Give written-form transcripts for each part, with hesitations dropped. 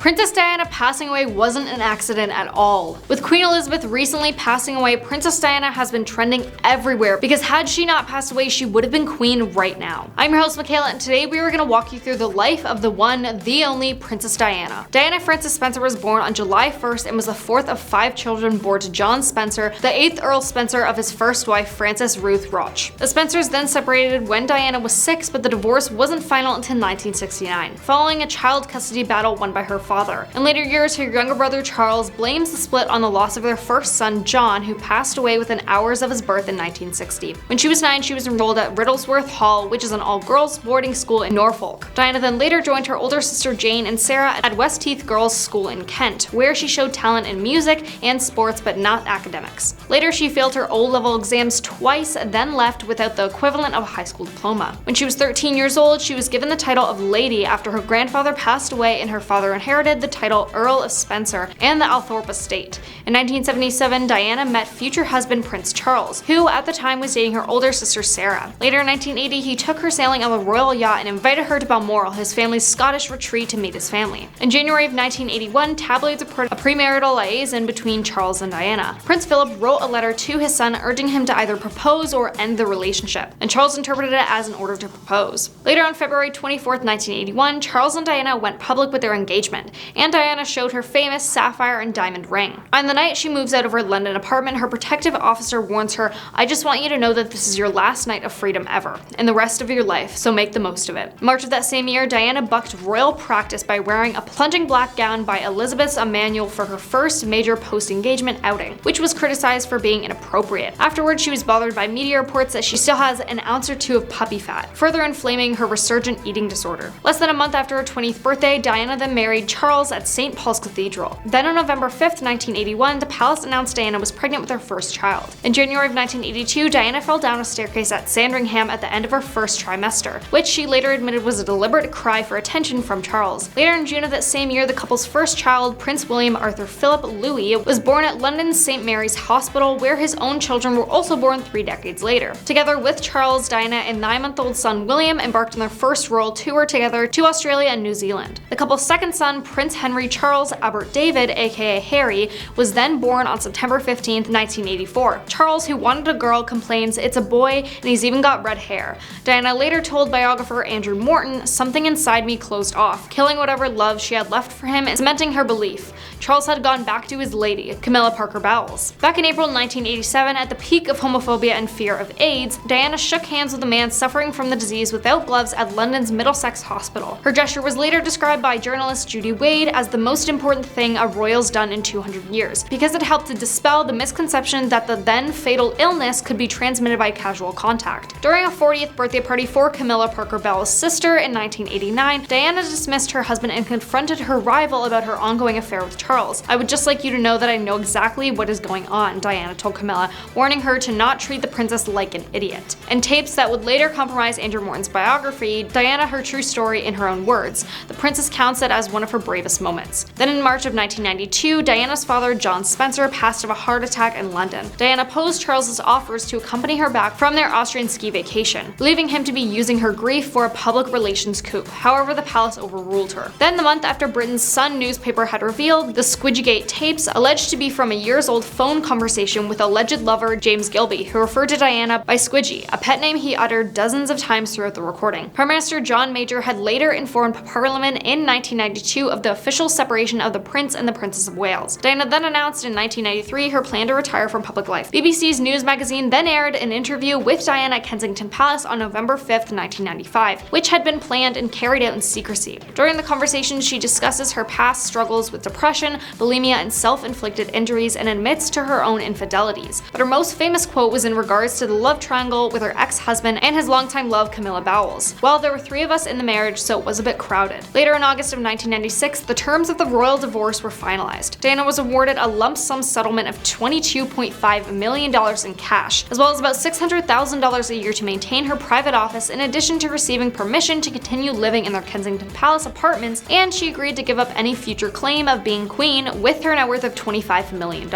Princess Diana passing away wasn't an accident at all. With Queen Elizabeth recently passing away, Princess Diana has been trending everywhere because had she not passed away, she would have been queen right now. I'm your host Michaela, and today we are going to walk you through the life of the one, the only Princess Diana. Diana Frances Spencer was born on July 1st and was the fourth of 5 children born to John Spencer, the 8th Earl Spencer of his first wife Frances Ruth Roch. The Spencers then separated when Diana was 6, but the divorce wasn't final until 1969, following a child custody battle won by her father. In later years, her younger brother Charles blames the split on the loss of their first son John, who passed away within hours of his birth in 1960. When she was 9, she was enrolled at Riddlesworth Hall, which is an all-girls boarding school in Norfolk. Diana then later joined her older sister Jane and Sarah at Westheath Girls' School in Kent, where she showed talent in music and sports but not academics. Later, she failed her O-level exams twice, then left without the equivalent of a high school diploma. When she was 13 years old, she was given the title of Lady after her grandfather passed away and her father inherited the title Earl of Spencer and the Althorp estate. In 1977, Diana met future husband Prince Charles, who at the time was dating her older sister Sarah. Later in 1980, he took her sailing on the royal yacht and invited her to Balmoral, his family's Scottish retreat, to meet his family. In January of 1981, tabloids reported a premarital liaison between Charles and Diana. Prince Philip wrote a letter to his son urging him to either propose or end the relationship, and Charles interpreted it as an order to propose. Later on February 24th, 1981, Charles and Diana went public with their engagement, and Diana showed her famous sapphire and diamond ring. On the night she moves out of her London apartment, her protective officer warns her, "I just want you to know that this is your last night of freedom ever, and the rest of your life, so make the most of it." In March of that same year, Diana bucked royal practice by wearing a plunging black gown by Elizabeth's Emanuel for her first major post-engagement outing, which was criticized for being inappropriate. Afterwards, she was bothered by media reports that she still has an ounce or two of puppy fat, further inflaming her resurgent eating disorder. Less than a month after her 20th birthday, Diana then married Charles at St. Paul's Cathedral. Then on November 5th, 1981, the palace announced Diana was pregnant with her first child. In January of 1982, Diana fell down a staircase at Sandringham at the end of her first trimester, which she later admitted was a deliberate cry for attention from Charles. Later in June of that same year, the couple's first child, Prince William Arthur Philip Louis, was born at London's St. Mary's Hospital, where his own children were also born 3 decades later. Together with Charles, Diana and 9-month-old son William embarked on their first royal tour together to Australia and New Zealand. The couple's second son, Prince Henry Charles Albert David, aka Harry, was then born on September 15th, 1984. Charles, who wanted a girl, complains it's a boy and he's even got red hair. Diana later told biographer Andrew Morton, "Something inside me closed off, killing whatever love she had left for him and cementing her belief. Charles had gone back to his lady, Camilla Parker Bowles." Back in April 1987, at the peak of homophobia and fear of AIDS, Diana shook hands with a man suffering from the disease without gloves at London's Middlesex Hospital. Her gesture was later described by journalist Judy Wade as the most important thing a royal's done in 200 years, because it helped to dispel the misconception that the then fatal illness could be transmitted by casual contact. During a 40th birthday party for Camilla Parker Bowles' sister in 1989, Diana dismissed her husband and confronted her rival about her ongoing affair with Charles. "I would just like you to know that I know exactly what is going on," Diana told Camilla, warning her to not treat the princess like an idiot. In tapes that would later compromise Andrew Morton's biography, Diana her true story in her own words. The princess counts it as one of her bravest moments. Then in March of 1992, Diana's father John Spencer passed of a heart attack in London. Diana opposed Charles's offers to accompany her back from their Austrian ski vacation, believing him to be using her grief for a public relations coup. However, the palace overruled her. Then the month after Britain's Sun newspaper had revealed the Squidgygate tapes, alleged to be from a years-old phone conversation with alleged lover James Gilby, who referred to Diana by Squidgy, a pet name he uttered dozens of times throughout the recording. Prime Minister John Major had later informed Parliament in 1992 of the official separation of the Prince and the Princess of Wales. Diana then announced in 1993 her plan to retire from public life. BBC's News magazine then aired an interview with Diana at Kensington Palace on November 5th, 1995, which had been planned and carried out in secrecy. During the conversation, she discusses her past struggles with depression, bulimia, and self-inflicted injuries, and admits to her own infidelities. But her most famous quote was in regards to the love triangle with her ex-husband and his longtime love Camilla Bowles. "Well, there were 3 of us in the marriage, so it was a bit crowded." Later in August of 1996, the terms of the royal divorce were finalized. Diana was awarded a lump sum settlement of $22.5 million in cash, as well as about $600,000 a year to maintain her private office, in addition to receiving permission to continue living in their Kensington Palace apartments, and she agreed to give up any future claim of being queen with her net worth of $25 million.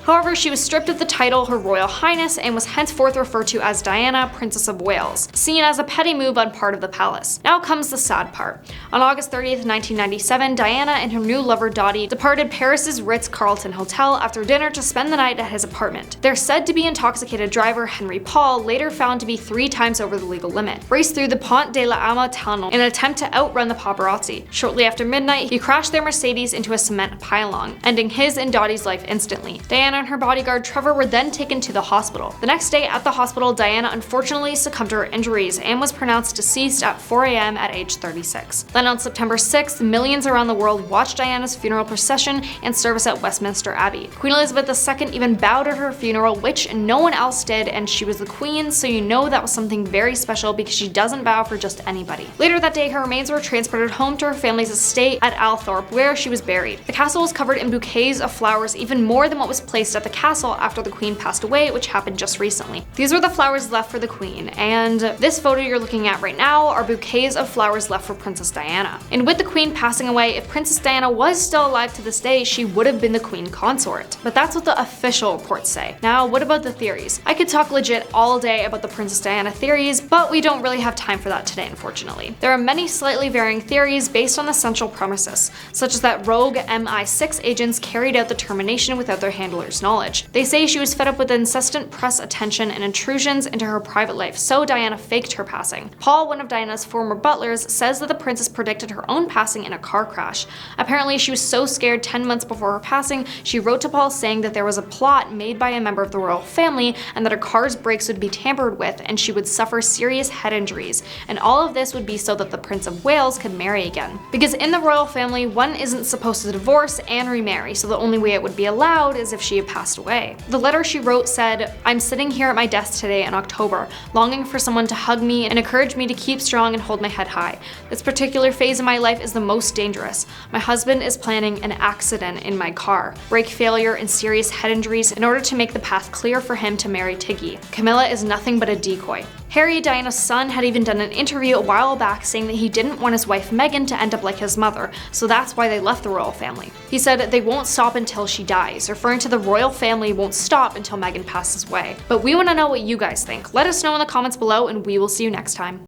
However, she was stripped of the title Her Royal Highness and was henceforth referred to as Diana, Princess of Wales, seen as a petty move on part of the palace. Now comes the sad part. On August 30th, 1997, when Diana and her new lover Dottie departed Paris's Ritz-Carlton Hotel after dinner to spend the night at his apartment. Their said-to-be intoxicated driver, Henry Paul, later found to be 3 times over the legal limit, raced through the Pont de la Ama tunnel in an attempt to outrun the paparazzi. Shortly after midnight, he crashed their Mercedes into a cement pylon, ending his and Dottie's life instantly. Diana and her bodyguard Trevor were then taken to the hospital. The next day at the hospital, Diana unfortunately succumbed to her injuries and was pronounced deceased at 4 a.m. at age 36. Then on September 6th, millions around the world watched Diana's funeral procession and service at Westminster Abbey. Queen Elizabeth II even bowed at her funeral, which no one else did, and she was the queen, so you know that was something very special because she doesn't bow for just anybody. Later that day, her remains were transported home to her family's estate at Althorpe, where she was buried. The castle was covered in bouquets of flowers, even more than what was placed at the castle after the queen passed away, which happened just recently. These were the flowers left for the queen, and this photo you're looking at right now are bouquets of flowers left for Princess Diana. And with the queen passing away, if Princess Diana was still alive to this day, she would have been the queen consort. But that's what the official reports say. Now, what about the theories? I could talk legit all day about the Princess Diana theories, but we don't really have time for that today, unfortunately. There are many slightly varying theories based on the central premises, such as that rogue MI6 agents carried out the termination without their handler's knowledge. They say she was fed up with incessant press attention and intrusions into her private life, so Diana faked her passing. Paul, one of Diana's former butlers, says that the princess predicted her own passing in a car crash. Apparently, she was so scared 10 months before her passing, she wrote to Paul saying that there was a plot made by a member of the royal family and that her car's brakes would be tampered with and she would suffer serious head injuries. And all of this would be so that the Prince of Wales could marry again. Because in the royal family, one isn't supposed to divorce and remarry, so the only way it would be allowed is if she had passed away. The letter she wrote said, "I'm sitting here at my desk today in October, longing for someone to hug me and encourage me to keep strong and hold my head high. This particular phase of my life is the most dangerous. My husband is planning an accident in my car, brake failure and serious head injuries in order to make the path clear for him to marry Tiggy. Camilla is nothing but a decoy." Harry, Diana's son, had even done an interview a while back saying that he didn't want his wife Meghan to end up like his mother, so that's why they left the royal family. He said they won't stop until she dies, referring to the royal family won't stop until Meghan passes away. But we want to know what you guys think. Let us know in the comments below and we will see you next time.